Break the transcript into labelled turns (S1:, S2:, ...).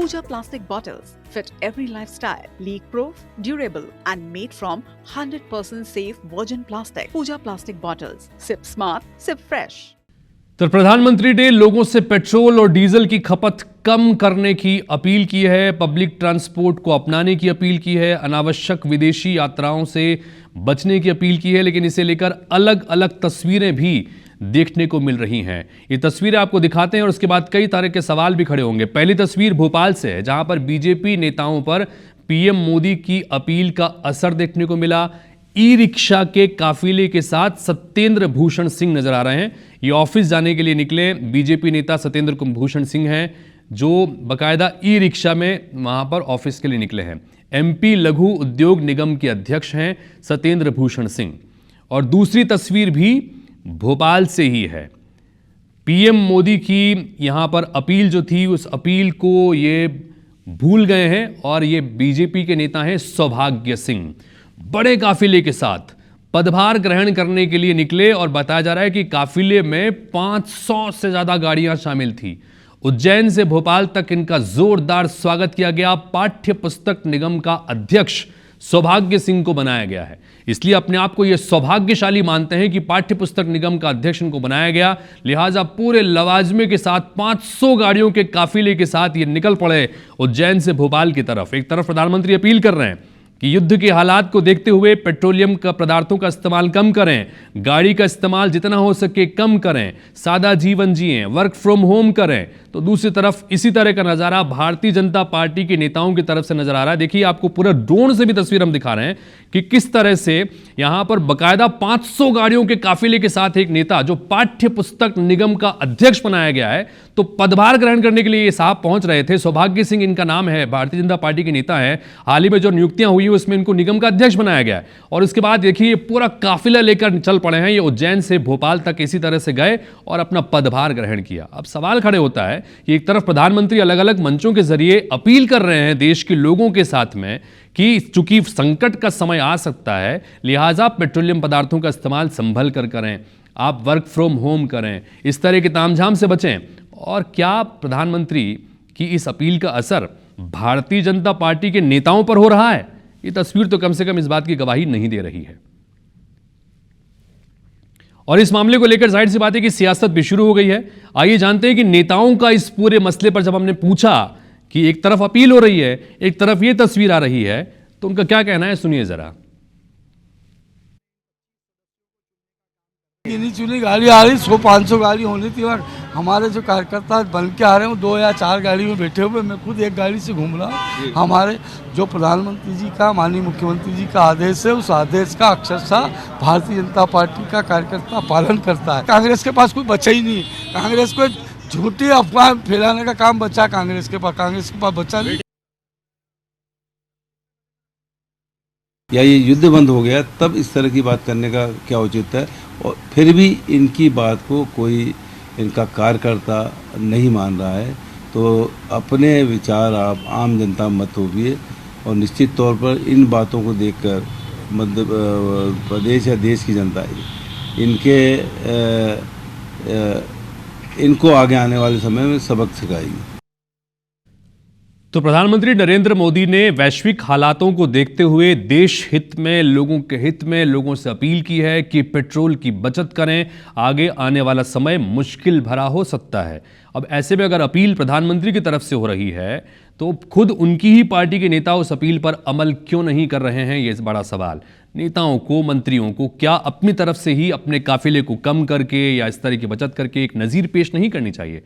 S1: Pooja plastic bottles fit every lifestyle, leak-proof, durable and made from 100% safe virgin plastic. Pooja plastic bottles. Sip smart, sip fresh.
S2: तो प्रधानमंत्री ने लोगों से petrol और diesel की खपत कम करने की अपील की है, पब्लिक ट्रांसपोर्ट को अपनाने की अपील की है, अनावश्यक विदेशी यात्राओं से बचने की अपील की है। लेकिन इसे लेकर अलग अलग तस्वीरें भी देखने को मिल रही हैं। ये तस्वीरें आपको दिखाते हैं और उसके बाद कई तरह के सवाल भी खड़े होंगे। पहली तस्वीर भोपाल से है, जहां पर बीजेपी नेताओं पर पीएम मोदी की अपील का असर देखने को मिला। ई रिक्शा के काफिले के साथ सत्येंद्र भूषण सिंह नजर आ रहे हैं। ये ऑफिस जाने के लिए निकले बीजेपी नेता सत्येंद्र भूषण सिंह हैं, जो बकायदा ई रिक्शा में वहां पर ऑफिस के लिए निकले हैं। एमपी लघु उद्योग निगम के अध्यक्ष हैं सत्येंद्र भूषण सिंह। और दूसरी तस्वीर भी भोपाल से ही है। पीएम मोदी की यहां पर अपील जो थी, उस अपील को ये भूल गए हैं और ये बीजेपी के नेता हैं सौभाग्य सिंह। बड़े काफिले के साथ पदभार ग्रहण करने के लिए निकले और बताया जा रहा है कि काफिले में 500 से ज्यादा गाड़ियां शामिल थी। उज्जैन से भोपाल तक इनका जोरदार स्वागत किया गया। पाठ्य पुस्तक निगम का अध्यक्ष सौभाग्य सिंह को बनाया गया है, इसलिए अपने आप को यह सौभाग्यशाली मानते हैं कि पाठ्य पुस्तक निगम का अध्यक्ष इनको बनाया गया। लिहाजा पूरे लवाजमे के साथ 500 गाड़ियों के काफिले के साथ ये निकल पड़े उज्जैन से भोपाल की तरफ। एक तरफ प्रधानमंत्री अपील कर रहे हैं कि युद्ध के हालात को देखते हुए पेट्रोलियम का पदार्थों का इस्तेमाल कम करें, गाड़ी का इस्तेमाल जितना हो सके कम करें, सादा जीवन जिएं, वर्क फ्रॉम होम करें। तो दूसरी तरफ इसी तरह का नजारा भारतीय जनता पार्टी के नेताओं की तरफ से नजर आ रहा है। देखिए, आपको पूरा ड्रोन से भी तस्वीर हम दिखा रहे हैं कि किस तरह से यहां पर बकायदा 500 गाड़ियों के काफिले के साथ एक नेता जो पाठ्य पुस्तक निगम का अध्यक्ष बनाया गया है, तो पदभार ग्रहण करने के लिए ये साहब पहुंच रहे थे। सौभाग्य सिंह इनका नाम है, भारतीय जनता पार्टी के नेता है। हाल ही में जो नियुक्तियां हुई उसमें इनको निगम का अध्यक्ष बनाया गया है। और उसके बाद देखिए पूरा काफिला लेकर चल पड़े हैं। ये उज्जैन से भोपाल तक इसी तरह से गए और अपना पदभार ग्रहण किया। अब सवाल खड़े होता है कि एक तरफ प्रधानमंत्री अलग अलग मंचों के जरिए अपील कर रहे हैं देश के लोगों के साथ में कि चूंकि संकट का समय आ सकता है, लिहाजा पेट्रोलियम पदार्थों का इस्तेमाल संभल कर करें, आप वर्क फ्रॉम होम करें, इस तरह के तामझाम से बचें। और क्या प्रधानमंत्री की इस अपील का असर भारतीय जनता पार्टी के नेताओं पर हो रहा है? ये तस्वीर तो कम से कम इस बात की गवाही नहीं दे रही है। और इस मामले को लेकर जाहिर सी बात है कि सियासत भी शुरू हो गई है। आइए जानते हैं कि नेताओं का इस पूरे मसले पर जब हमने पूछा कि एक तरफ अपील हो रही है, एक तरफ ये तस्वीर आ रही है, तो उनका क्या कहना है, सुनिए जरा।
S3: गिनी चुनी गाड़ी आ रही, 100-500 गाड़ी होनी थी और हमारे जो कार्यकर्ता बन के आ रहे हैं वो 2 या 4 गाड़ी में बैठे हुए। मैं खुद एक गाड़ी से घूम रहा हूँ। हमारे जो प्रधानमंत्री जी का, माननीय मुख्यमंत्री जी का आदेश है, उस आदेश का अक्षरशः भारतीय जनता पार्टी का कार्यकर्ता पालन करता है। कांग्रेस के पास कोई बचा ही नहीं। कांग्रेस को झूठी अफवाह फैलाने का काम बचा कांग्रेस के पास बचा नहीं।
S4: या ये युद्ध बंद हो गया तब इस तरह की बात करने का क्या उचित है? और फिर भी इनकी बात को कोई इनका कार्यकर्ता नहीं मान रहा है, तो अपने विचार आप आम जनता मत होइए। और निश्चित तौर पर इन बातों को देखकर मध्य प्रदेश या देश की जनता इनको आगे आने वाले समय में सबक सिखाएगी।
S2: तो प्रधानमंत्री नरेंद्र मोदी ने वैश्विक हालातों को देखते हुए देश हित में, लोगों के हित में लोगों से अपील की है कि पेट्रोल की बचत करें। आगे आने वाला समय मुश्किल भरा हो सकता है। अब ऐसे में अगर अपील प्रधानमंत्री की तरफ से हो रही है, तो खुद उनकी ही पार्टी के नेता उस अपील पर अमल क्यों नहीं कर रहे हैं, ये बड़ा सवाल। नेताओं को, मंत्रियों को क्या अपनी तरफ से ही अपने काफिले को कम करके या इस तरह की बचत करके एक नज़ीर पेश नहीं करनी चाहिए?